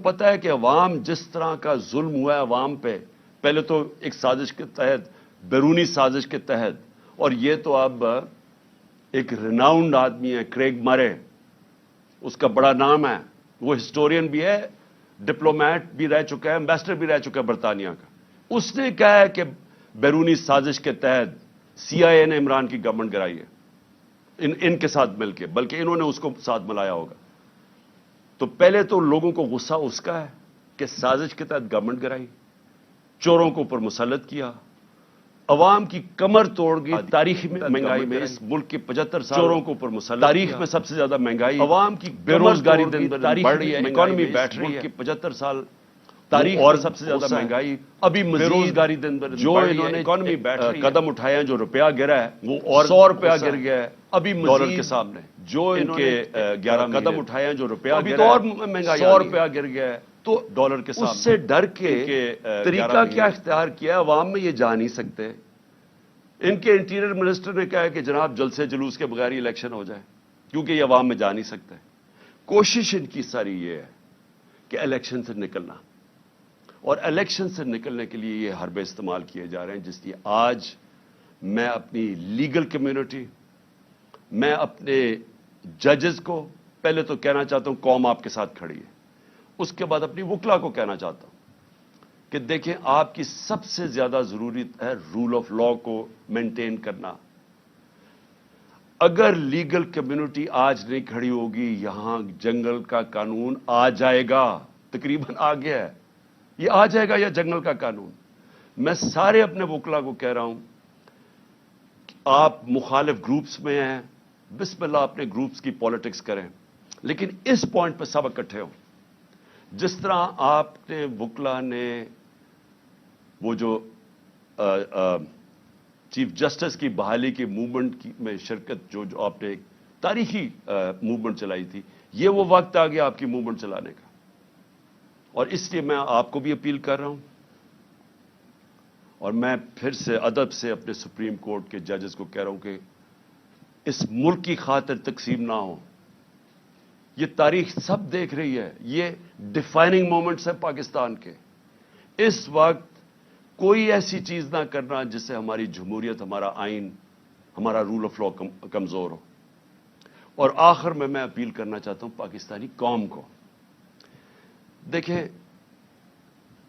پتہ ہے کہ عوام جس طرح کا ظلم ہوا ہے عوام پہ، پہلے تو ایک سازش کے تحت، بیرونی سازش کے تحت، اور یہ تو اب ایک ریناؤنڈ آدمی ہے کریگ مرے، اس کا بڑا نام ہے، وہ ہسٹورین بھی ہے، ڈپلومیٹ بھی رہ چکا ہے، ایمبیسڈر بھی رہ چکا ہے برطانیہ کا۔ اس نے کہا ہے کہ بیرونی سازش کے تحت سی آئی اے نے عمران کی گورنمنٹ گرائی ہے ان کے ساتھ مل کے، بلکہ انہوں نے اس کو ساتھ ملایا ہوگا۔ تو پہلے تو لوگوں کو غصہ اس کا ہے کہ سازش کے تحت گورنمنٹ گرائی، چوروں کو اوپر مسلط کیا، عوام کی کمر توڑ گئی۔ تاریخ میں مہنگائی میں اس ملک کے 75 سال چوروں کو اوپر مسلط، تاریخ میں سب سے زیادہ مہنگائی، عوام کی بے روزگاری دن بدن بڑھ رہی ہے، اکانومی بیٹھ رہی ہے کے 75 سال تاریخ اور سب سے زیادہ مہنگائی، ابھی بے روزگاری دن بدن جو انہوں نے اکانومی بیٹھ رہی ہے، قدم اٹھائے ہیں، جو روپیہ گرا ہے وہ اور 100 روپیہ گر گیا ہے ابھی ڈالر کے سامنے، جو ان کے 11 قدم اٹھائے ہیں، جو روپیہ ابھی تو اور مہنگائی 100 روپیہ گر گیا ہے تو ڈالر کے سامنے۔ اس سے ڈر کے طریقہ کیا اختیار کیا، عوام میں یہ جا نہیں سکتے۔ ان کے انٹیریئر منسٹر نے کہا ہے کہ جناب جلسے جلوس کے بغیر ہی الیکشن ہو جائے، کیونکہ یہ عوام میں جا نہیں سکتے۔ کوشش ان کی ساری یہ ہے کہ الیکشن سے نکلنا، اور الیکشن سے نکلنے کے لیے یہ حربے استعمال کیے جا رہے ہیں، جس لیے آج میں اپنی لیگل کمیونٹی، میں اپنے ججز کو پہلے تو کہنا چاہتا ہوں قوم آپ کے ساتھ کھڑی ہے، اس کے بعد اپنی وکلا کو کہنا چاہتا ہوں کہ دیکھیں آپ کی سب سے زیادہ ضرورت ہے رول آف لا کو مینٹین کرنا۔ اگر لیگل کمیونٹی آج نہیں کھڑی ہوگی، یہاں جنگل کا قانون آ جائے گا، تقریباً آ گیا ہے، یہ آ جائے گا یا جنگل کا قانون۔ میں سارے اپنے وکلا کو کہہ رہا ہوں کہ آپ مخالف گروپس میں ہیں، بسم اللہ اپنے گروپس کی پالیٹکس کریں، لیکن اس پوائنٹ پہ سب اکٹھے ہوں۔ جس طرح آپ نے وکلا نے وہ جو چیف جسٹس کی بحالی کی موومنٹ میں شرکت، جو آپ نے ایک تاریخی موومنٹ چلائی تھی، یہ وہ وقت آ گیا آپ کی موومنٹ چلانے کا، اور اس لیے میں آپ کو بھی اپیل کر رہا ہوں، اور میں پھر سے ادب سے اپنے سپریم کورٹ کے ججز کو کہہ رہا ہوں کہ اس ملک کی خاطر تقسیم نہ ہو۔ یہ تاریخ سب دیکھ رہی ہے، یہ ڈیفائننگ مومنٹس ہیں پاکستان کے۔ اس وقت کوئی ایسی چیز نہ کرنا جس سے ہماری جمہوریت، ہمارا آئین، ہمارا رول آف لا کمزور ہو۔ اور آخر میں اپیل کرنا چاہتا ہوں پاکستانی قوم کو، دیکھیں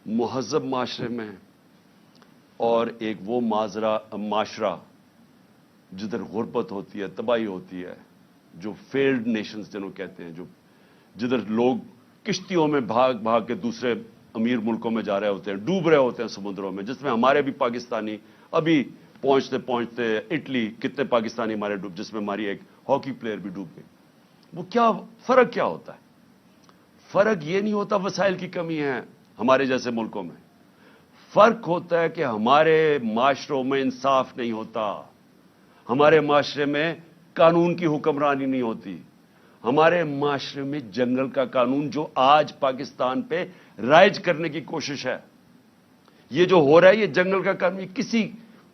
مہذب معاشرے میں اور ایک وہ معاشرہ جدھر غربت ہوتی ہے، تباہی ہوتی ہے، جو فیلڈ نیشنز جنہوں کہتے ہیں، جدھر لوگ کشتیوں میں بھاگ بھاگ کے دوسرے امیر ملکوں میں جا رہے ہوتے ہیں، ڈوب رہے ہوتے ہیں سمندروں میں، جس میں ہمارے بھی پاکستانی ابھی پہنچتے پہنچتے اٹلی، کتنے پاکستانی ہمارے ڈوب، جس میں ہماری ایک ہاکی پلیئر بھی ڈوب گئی۔ وہ کیا فرق کیا ہوتا ہے؟ فرق یہ نہیں ہوتا وسائل کی کمی ہے ہمارے جیسے ملکوں میں، فرق ہوتا ہے کہ ہمارے معاشروں میں انصاف نہیں ہوتا، ہمارے معاشرے میں قانون کی حکمرانی نہیں ہوتی، ہمارے معاشرے میں جنگل کا قانون جو آج پاکستان پہ رائج کرنے کی کوشش ہے، یہ جو ہو رہا ہے یہ جنگل کا قانون،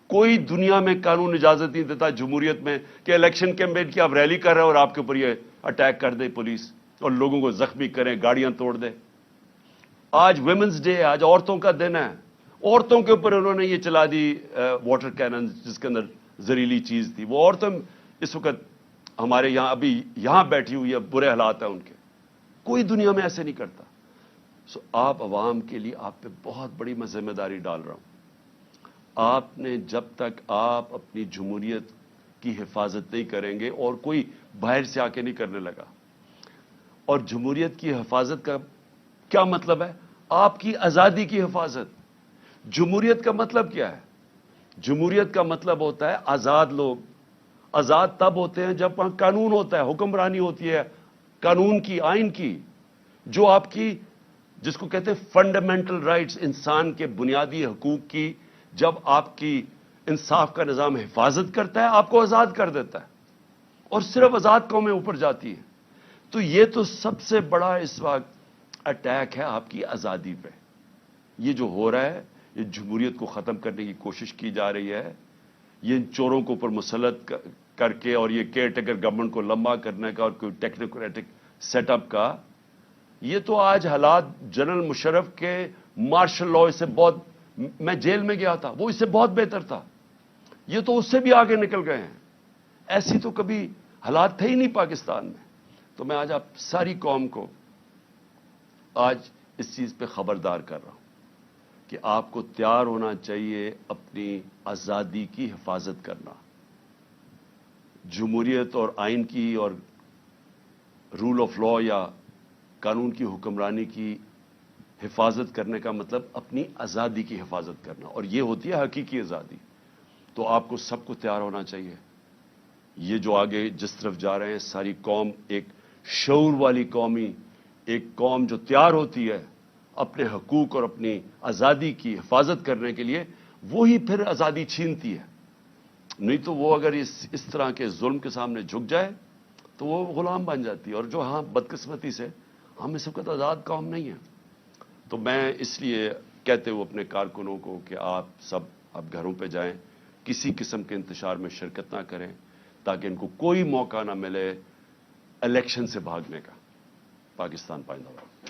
کوئی دنیا میں قانون اجازت نہیں دیتا جمہوریت میں کہ الیکشن کیمپین کی آپ ریلی کر رہے ہیں اور آپ کے اوپر یہ اٹیک کر دے پولیس اور لوگوں کو زخمی کریں، گاڑیاں توڑ دے۔ آج ویمنز ڈے ہے، آج عورتوں کا دن ہے، عورتوں کے اوپر انہوں نے یہ چلا دی واٹر کینن، جس کے اندر زہریلی چیز تھی، وہ عورتیں اس وقت ہمارے یہاں ابھی یہاں بیٹھی ہوئی ہے، برے حالات ہیں ان کے، کوئی دنیا میں ایسے نہیں کرتا۔ آپ عوام کے لیے آپ پہ بہت بڑی میں ذمہ داری ڈال رہا ہوں۔ آپ نے جب تک آپ اپنی جمہوریت کی حفاظت نہیں کریں گے، اور کوئی باہر سے آ کے نہیں کرنے لگا، اور جمہوریت کی حفاظت کا کیا مطلب ہے؟ آپ کی آزادی کی حفاظت۔ جمہوریت کا مطلب کیا ہے؟ جمہوریت کا مطلب ہوتا ہے آزاد لوگ۔ آزاد تب ہوتے ہیں جب وہاں قانون ہوتا ہے، حکمرانی ہوتی ہے قانون کی، آئین کی، جو آپ کی، جس کو کہتے ہیں فنڈامنٹل رائٹس، انسان کے بنیادی حقوق کی، جب آپ کی انصاف کا نظام حفاظت کرتا ہے، آپ کو آزاد کر دیتا ہے، اور صرف آزاد قومیں اوپر جاتی ہیں۔ تو یہ تو سب سے بڑا اس وقت اٹیک ہے آپ کی آزادی پہ۔ یہ جو ہو رہا ہے، یہ جمہوریت کو ختم کرنے کی کوشش کی جا رہی ہے، یہ ان چوروں کو اوپر مسلط کر کے، اور یہ کیئر ٹیکر گورنمنٹ کو لمبا کرنے کا، اور کوئی ٹیکنوکریٹک سیٹ اپ کا، یہ تو آج حالات جنرل مشرف کے مارشل لاء سے بہت، میں جیل میں گیا تھا، وہ اس سے بہت بہتر تھا، یہ تو اس سے بھی آگے نکل گئے ہیں. ایسی تو کبھی حالات تھے ہی نہیں پاکستان میں. تو میں آج آپ ساری قوم کو آج اس چیز پہ خبردار کر رہا ہوں کہ آپ کو تیار ہونا چاہیے اپنی آزادی کی حفاظت کرنا. جمہوریت اور آئین کی اور رول آف لاء یا قانون کی حکمرانی کی حفاظت کرنے کا مطلب اپنی آزادی کی حفاظت کرنا، اور یہ ہوتی ہے حقیقی آزادی. تو آپ کو سب کو تیار ہونا چاہیے. یہ جو آگے جس طرف جا رہے ہیں ساری قوم ایک شعور والی قومی، ایک قوم جو تیار ہوتی ہے اپنے حقوق اور اپنی آزادی کی حفاظت کرنے کے لیے، وہی پھر آزادی چھینتی ہے. نہیں تو وہ اگر اس طرح کے ظلم کے سامنے جھک جائے تو وہ غلام بن جاتی ہے. اور جو ہاں بدقسمتی سے ہم اس وقت آزاد قوم نہیں ہیں. تو میں اس لیے کہتے ہوئے اپنے کارکنوں کو کہ آپ سب اب گھروں پہ جائیں، کسی قسم کے انتشار میں شرکت نہ کریں تاکہ ان کو کوئی موقع نہ ملے الیکشن سے بھاگنے کا. پاکستان پائندہ باد.